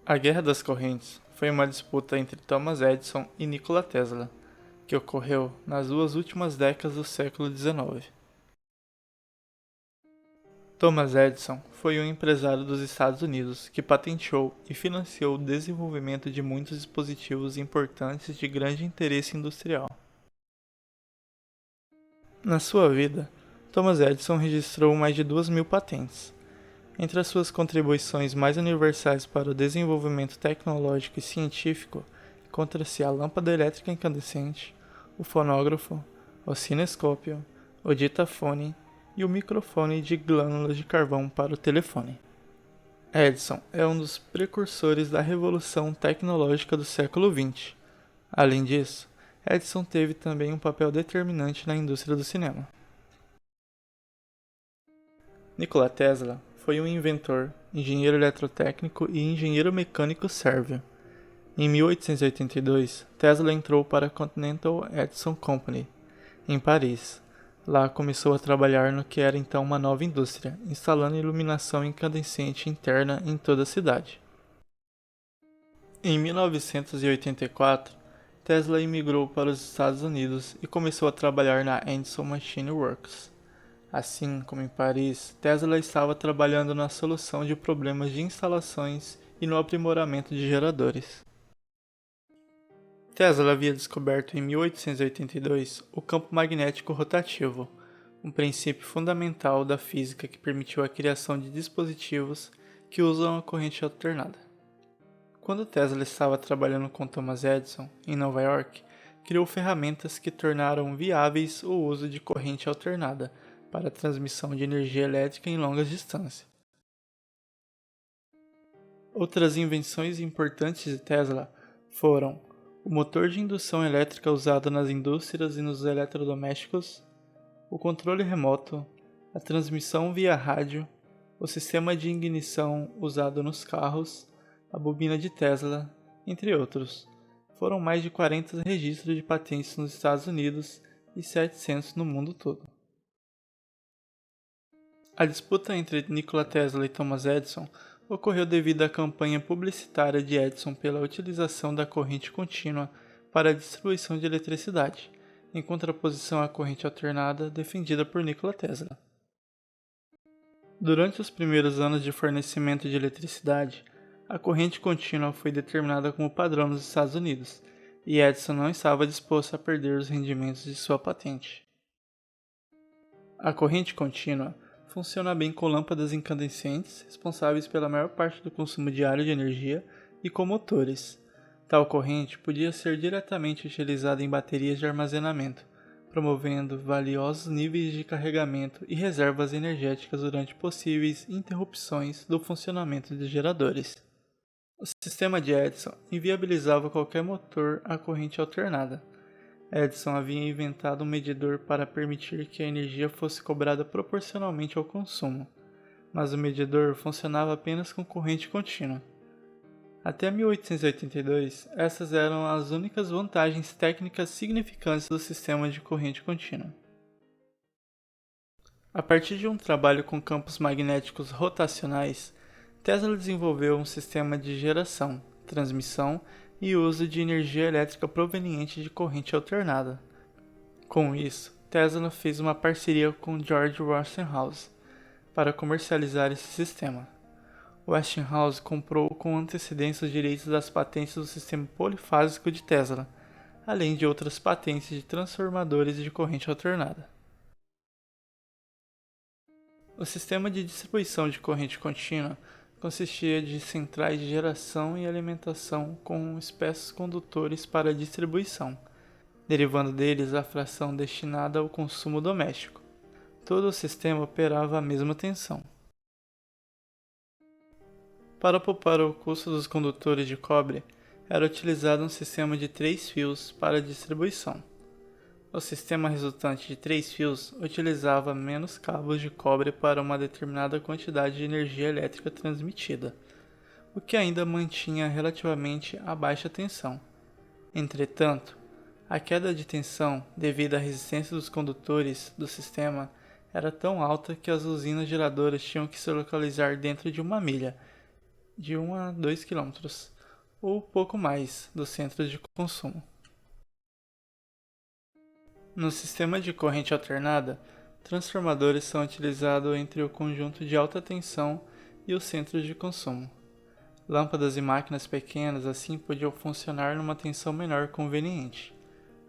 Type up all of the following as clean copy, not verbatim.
A Guerra das Correntes foi uma disputa entre Thomas Edison e Nikola Tesla, que ocorreu nas duas últimas décadas do século XIX. Thomas Edison foi um empresário dos Estados Unidos que patenteou e financiou o desenvolvimento de muitos dispositivos importantes de grande interesse industrial. Na sua vida, Thomas Edison registrou mais de 2.000 patentes. Entre as suas contribuições mais universais para o desenvolvimento tecnológico e científico, encontra-se a lâmpada elétrica incandescente, o fonógrafo, o cinescópio, o ditafone e o microfone de glânulas de carvão para o telefone. Edison é um dos precursores da revolução tecnológica do século XX. Além disso, Edison teve também um papel determinante na indústria do cinema. Nikola Tesla foi um inventor, engenheiro eletrotécnico e engenheiro mecânico sérvio. Em 1882, Tesla entrou para a Continental Edison Company, em Paris. Lá começou a trabalhar no que era então uma nova indústria, instalando iluminação incandescente interna em toda a cidade. Em 1984, Tesla imigrou para os Estados Unidos e começou a trabalhar na Edison Machine Works. Assim como em Paris, Tesla estava trabalhando na solução de problemas de instalações e no aprimoramento de geradores. Tesla havia descoberto em 1882 o campo magnético rotativo, um princípio fundamental da física que permitiu a criação de dispositivos que usam a corrente alternada. Quando Tesla estava trabalhando com Thomas Edison, em Nova York, criou ferramentas que tornaram viáveis o uso de corrente alternada para a transmissão de energia elétrica em longas distâncias. Outras invenções importantes de Tesla foram o motor de indução elétrica usado nas indústrias e nos eletrodomésticos, o controle remoto, a transmissão via rádio, o sistema de ignição usado nos carros, a bobina de Tesla, entre outros. Foram mais de 40 registros de patentes nos Estados Unidos e 700 no mundo todo. A disputa entre Nikola Tesla e Thomas Edison ocorreu devido à campanha publicitária de Edison pela utilização da corrente contínua para a distribuição de eletricidade, em contraposição à corrente alternada defendida por Nikola Tesla. Durante os primeiros anos de fornecimento de eletricidade, a corrente contínua foi determinada como padrão nos Estados Unidos, e Edison não estava disposto a perder os rendimentos de sua patente. A corrente contínua funciona bem com lâmpadas incandescentes, responsáveis pela maior parte do consumo diário de energia, e com motores. Tal corrente podia ser diretamente utilizada em baterias de armazenamento, promovendo valiosos níveis de carregamento e reservas energéticas durante possíveis interrupções do funcionamento de geradores. O sistema de Edison inviabilizava qualquer motor a corrente alternada. Edison havia inventado um medidor para permitir que a energia fosse cobrada proporcionalmente ao consumo, mas o medidor funcionava apenas com corrente contínua. Até 1882, essas eram as únicas vantagens técnicas significantes do sistema de corrente contínua. A partir de um trabalho com campos magnéticos rotacionais, Tesla desenvolveu um sistema de geração, transmissão e uso de energia elétrica proveniente de corrente alternada. Com isso, Tesla fez uma parceria com George Westinghouse para comercializar esse sistema. Westinghouse comprou com antecedência os direitos das patentes do sistema polifásico de Tesla, além de outras patentes de transformadores de corrente alternada. O sistema de distribuição de corrente contínua consistia de centrais de geração e alimentação com espessos condutores para distribuição, derivando deles a fração destinada ao consumo doméstico. Todo o sistema operava à mesma tensão. Para poupar o custo dos condutores de cobre, era utilizado um sistema de 3 fios para a distribuição. O sistema resultante de 3 fios utilizava menos cabos de cobre para uma determinada quantidade de energia elétrica transmitida, o que ainda mantinha relativamente a baixa tensão. Entretanto, a queda de tensão devido à resistência dos condutores do sistema era tão alta que as usinas geradoras tinham que se localizar dentro de 1 milha, de 1 a 2 km, ou pouco mais, dos centros de consumo. No sistema de corrente alternada, transformadores são utilizados entre o conjunto de alta tensão e os centros de consumo. Lâmpadas e máquinas pequenas assim podiam funcionar numa tensão menor conveniente.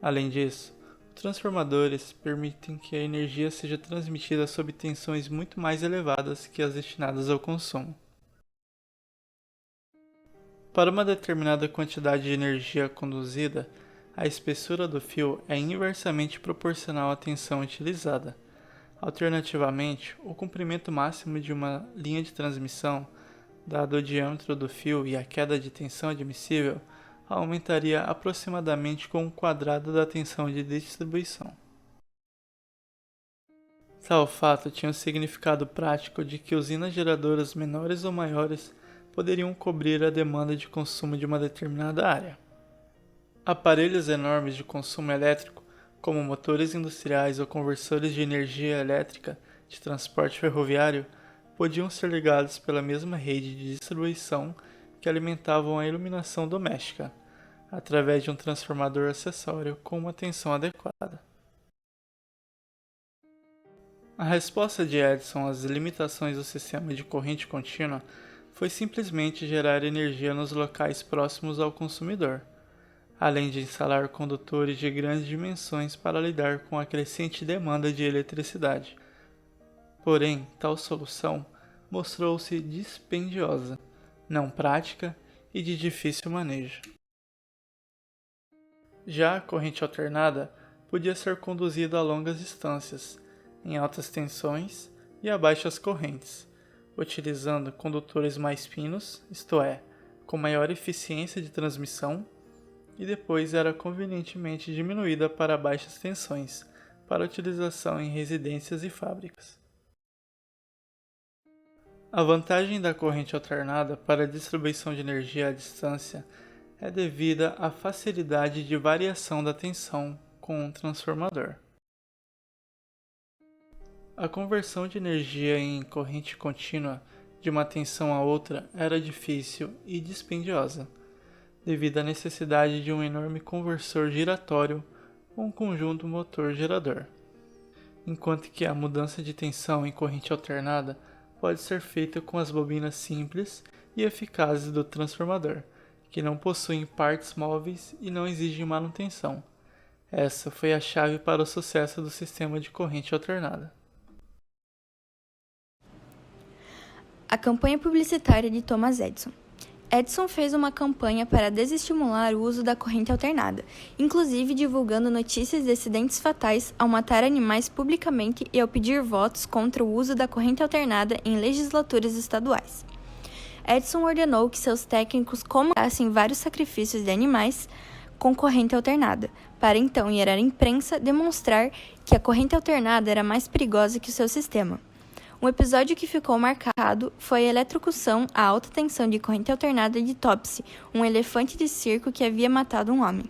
Além disso, transformadores permitem que a energia seja transmitida sob tensões muito mais elevadas que as destinadas ao consumo. Para uma determinada quantidade de energia conduzida, a espessura do fio é inversamente proporcional à tensão utilizada. Alternativamente, o comprimento máximo de uma linha de transmissão, dado o diâmetro do fio e a queda de tensão admissível, aumentaria aproximadamente com o quadrado da tensão de distribuição. Tal fato tinha o significado prático de que usinas geradoras menores ou maiores poderiam cobrir a demanda de consumo de uma determinada área. Aparelhos enormes de consumo elétrico, como motores industriais ou conversores de energia elétrica de transporte ferroviário, podiam ser ligados pela mesma rede de distribuição que alimentavam a iluminação doméstica, através de um transformador acessório com uma tensão adequada. A resposta de Edison às limitações do sistema de corrente contínua foi simplesmente gerar energia nos locais próximos ao consumidor, além de instalar condutores de grandes dimensões para lidar com a crescente demanda de eletricidade. Porém, tal solução mostrou-se dispendiosa, não prática e de difícil manejo. Já a corrente alternada podia ser conduzida a longas distâncias, em altas tensões e a baixas correntes, utilizando condutores mais finos, isto é, com maior eficiência de transmissão, e depois era convenientemente diminuída para baixas tensões, para utilização em residências e fábricas. A vantagem da corrente alternada para a distribuição de energia à distância é devida à facilidade de variação da tensão com um transformador. A conversão de energia em corrente contínua de uma tensão a outra era difícil e dispendiosa, devido à necessidade de um enorme conversor giratório ou um conjunto motor-gerador, enquanto que a mudança de tensão em corrente alternada pode ser feita com as bobinas simples e eficazes do transformador, que não possuem partes móveis e não exigem manutenção. Essa foi a chave para o sucesso do sistema de corrente alternada. A campanha publicitária de Thomas Edison. Edison fez uma campanha para desestimular o uso da corrente alternada, inclusive divulgando notícias de acidentes fatais ao matar animais publicamente e ao pedir votos contra o uso da corrente alternada em legislaturas estaduais. Edison ordenou que seus técnicos comandassem vários sacrifícios de animais com corrente alternada, para então ir à imprensa demonstrar que a corrente alternada era mais perigosa que o seu sistema. Um episódio que ficou marcado foi a eletrocução a alta tensão de corrente alternada de Topsy, um elefante de circo que havia matado um homem.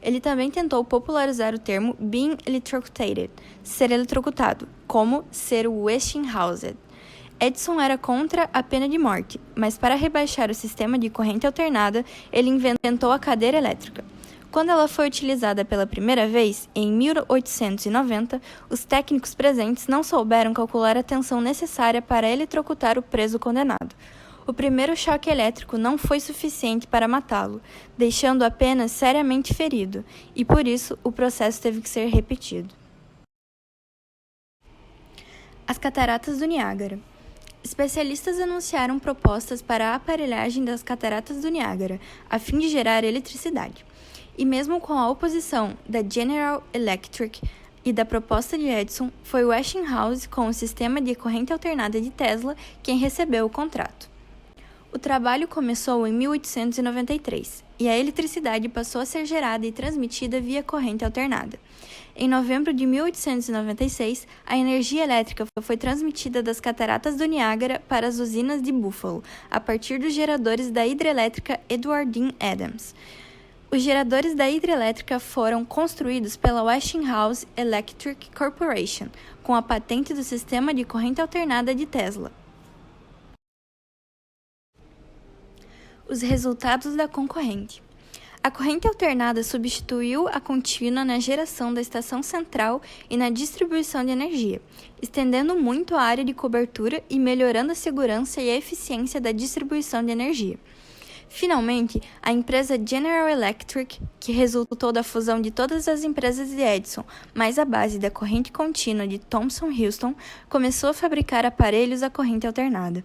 Ele também tentou popularizar o termo being electrocuted, ser eletrocutado, como ser Westinghoused. Edison era contra a pena de morte, mas para rebaixar o sistema de corrente alternada, ele inventou a cadeira elétrica. Quando ela foi utilizada pela primeira vez, em 1890, os técnicos presentes não souberam calcular a tensão necessária para eletrocutar o preso condenado. O primeiro choque elétrico não foi suficiente para matá-lo, deixando-o apenas seriamente ferido, e por isso o processo teve que ser repetido. As Cataratas do Niágara. Especialistas anunciaram propostas para a aparelhagem das Cataratas do Niágara, a fim de gerar eletricidade. E mesmo com a oposição da General Electric e da proposta de Edison, foi Westinghouse, com o sistema de corrente alternada de Tesla, quem recebeu o contrato. O trabalho começou em 1893, e a eletricidade passou a ser gerada e transmitida via corrente alternada. Em novembro de 1896, a energia elétrica foi transmitida das Cataratas do Niágara para as usinas de Buffalo, a partir dos geradores da hidrelétrica Edward Dean Adams. Os geradores da hidrelétrica foram construídos pela Westinghouse Electric Corporation, com a patente do sistema de corrente alternada de Tesla. Os resultados da concorrente. A corrente alternada substituiu a contínua na geração da estação central e na distribuição de energia, estendendo muito a área de cobertura e melhorando a segurança e a eficiência da distribuição de energia. Finalmente, a empresa General Electric, que resultou da fusão de todas as empresas de Edison, mais a base da corrente contínua de Thomson-Houston, começou a fabricar aparelhos à corrente alternada.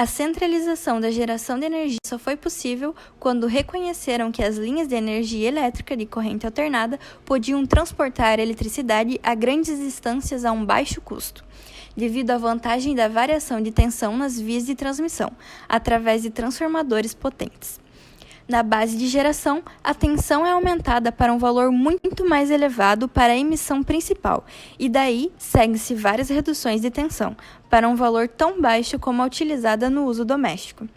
A centralização da geração de energia só foi possível quando reconheceram que as linhas de energia elétrica de corrente alternada podiam transportar eletricidade a grandes distâncias a um baixo custo, devido à vantagem da variação de tensão nas vias de transmissão, através de transformadores potentes. Na base de geração, a tensão é aumentada para um valor muito mais elevado para a emissão principal, e daí segue-se várias reduções de tensão, para um valor tão baixo como a utilizada no uso doméstico.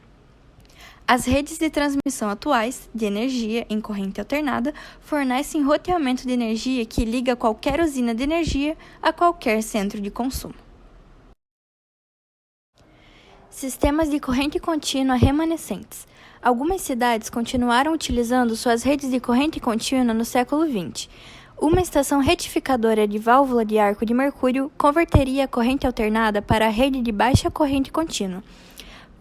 As redes de transmissão atuais, de energia em corrente alternada, fornecem roteamento de energia que liga qualquer usina de energia a qualquer centro de consumo. Sistemas de corrente contínua remanescentes. Algumas cidades continuaram utilizando suas redes de corrente contínua no século XX. Uma estação retificadora de válvula de arco de mercúrio converteria a corrente alternada para a rede de baixa corrente contínua.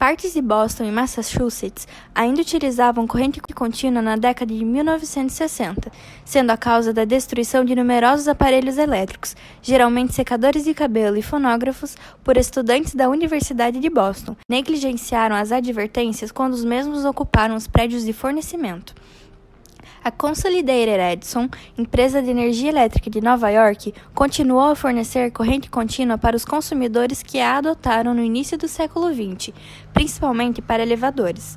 Partes de Boston e Massachusetts ainda utilizavam corrente contínua na década de 1960, sendo a causa da destruição de numerosos aparelhos elétricos, geralmente secadores de cabelo e fonógrafos, por estudantes da Universidade de Boston. Negligenciaram as advertências quando os mesmos ocuparam os prédios de fornecimento. A Consolidated Edison, empresa de energia elétrica de Nova York, continuou a fornecer corrente contínua para os consumidores que a adotaram no início do século XX, principalmente para elevadores.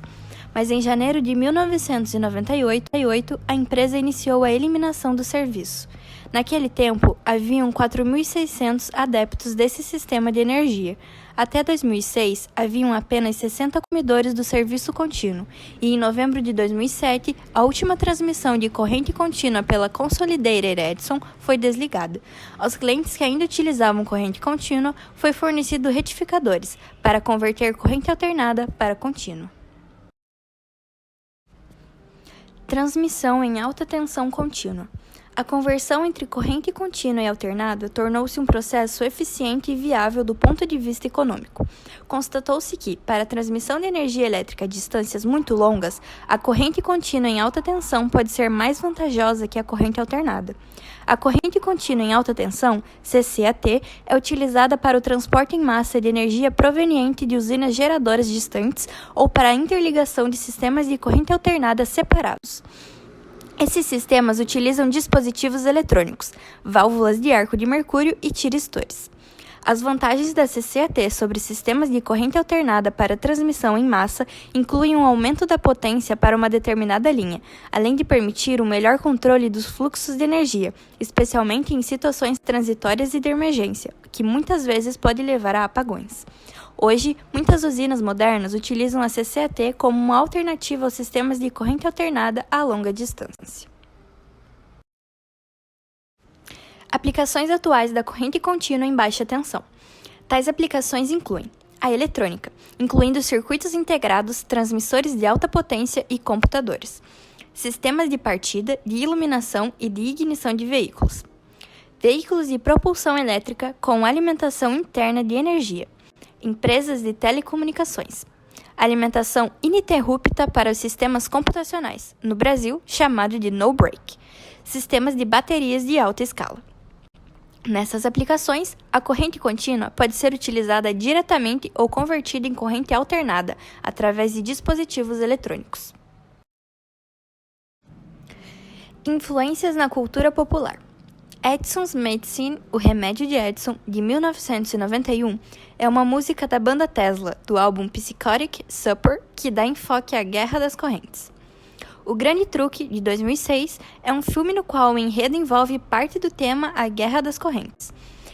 Mas em janeiro de 1998, a empresa iniciou a eliminação do serviço. Naquele tempo, haviam 4.600 adeptos desse sistema de energia. Até 2006, haviam apenas 60 consumidores do serviço contínuo, e em novembro de 2007, a última transmissão de corrente contínua pela Consolidated Edison foi desligada. Aos clientes que ainda utilizavam corrente contínua, foi fornecido retificadores para converter corrente alternada para contínua. Transmissão em alta tensão contínua. A conversão entre corrente contínua e alternada tornou-se um processo eficiente e viável do ponto de vista econômico. Constatou-se que, para a transmissão de energia elétrica a distâncias muito longas, a corrente contínua em alta tensão pode ser mais vantajosa que a corrente alternada. A corrente contínua em alta tensão, CCAT, é utilizada para o transporte em massa de energia proveniente de usinas geradoras distantes ou para a interligação de sistemas de corrente alternada separados. Esses sistemas utilizam dispositivos eletrônicos, válvulas de arco de mercúrio e tiristores. As vantagens da CCAT sobre sistemas de corrente alternada para transmissão em massa incluem um aumento da potência para uma determinada linha, além de permitir um melhor controle dos fluxos de energia, especialmente em situações transitórias e de emergência, que muitas vezes pode levar a apagões. Hoje, muitas usinas modernas utilizam a CCAT como uma alternativa aos sistemas de corrente alternada a longa distância. Aplicações atuais da corrente contínua em baixa tensão. Tais aplicações incluem a eletrônica, incluindo circuitos integrados, transmissores de alta potência e computadores, sistemas de partida, de iluminação e de ignição de veículos, veículos de propulsão elétrica com alimentação interna de energia, empresas de telecomunicações, alimentação ininterrupta para os sistemas computacionais, no Brasil chamado de no-break, sistemas de baterias de alta escala. Nessas aplicações, a corrente contínua pode ser utilizada diretamente ou convertida em corrente alternada através de dispositivos eletrônicos. Influências na cultura popular. Edison's Medicine, o remédio de Edison, de 1991, é uma música da banda Tesla, do álbum Psychotic Supper, que dá enfoque à Guerra das Correntes. O Grande Truque, de 2006, é um filme no qual o enredo envolve parte do tema A Guerra das Correntes.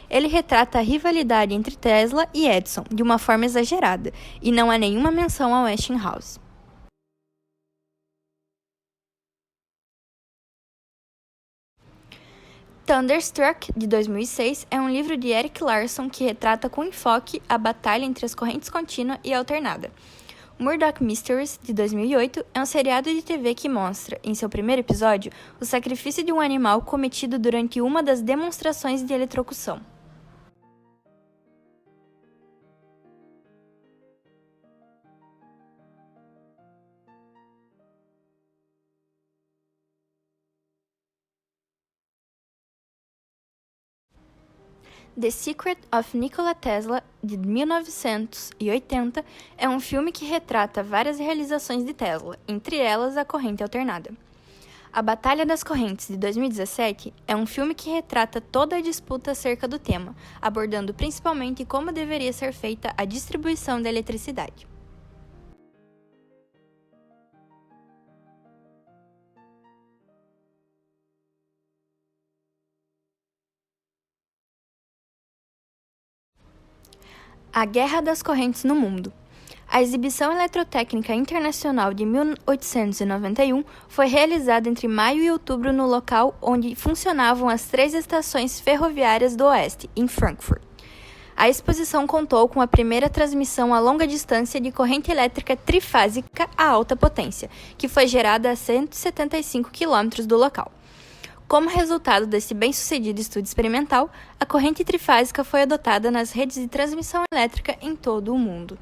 Ele retrata a rivalidade entre Tesla e Edison de uma forma exagerada, e não há nenhuma menção ao Westinghouse. Thunderstruck, de 2006, é um livro de Erik Larson que retrata com enfoque a batalha entre as correntes contínua e alternada. Murdoch Mysteries, de 2008, é um seriado de TV que mostra, em seu primeiro episódio, o sacrifício de um animal cometido durante uma das demonstrações de eletrocução. The Secret of Nikola Tesla, de 1980, é um filme que retrata várias realizações de Tesla, entre elas a corrente alternada. A Batalha das Correntes, de 2017, é um filme que retrata toda a disputa acerca do tema, abordando principalmente como deveria ser feita a distribuição da eletricidade. A Guerra das Correntes no Mundo. A Exibição Eletrotécnica Internacional de 1891 foi realizada entre maio e outubro no local onde funcionavam as 3 estações ferroviárias do Oeste, em Frankfurt. A exposição contou com a primeira transmissão a longa distância de corrente elétrica trifásica a alta potência, que foi gerada a 175 km do local. Como resultado desse bem-sucedido estudo experimental, a corrente trifásica foi adotada nas redes de transmissão elétrica em todo o mundo.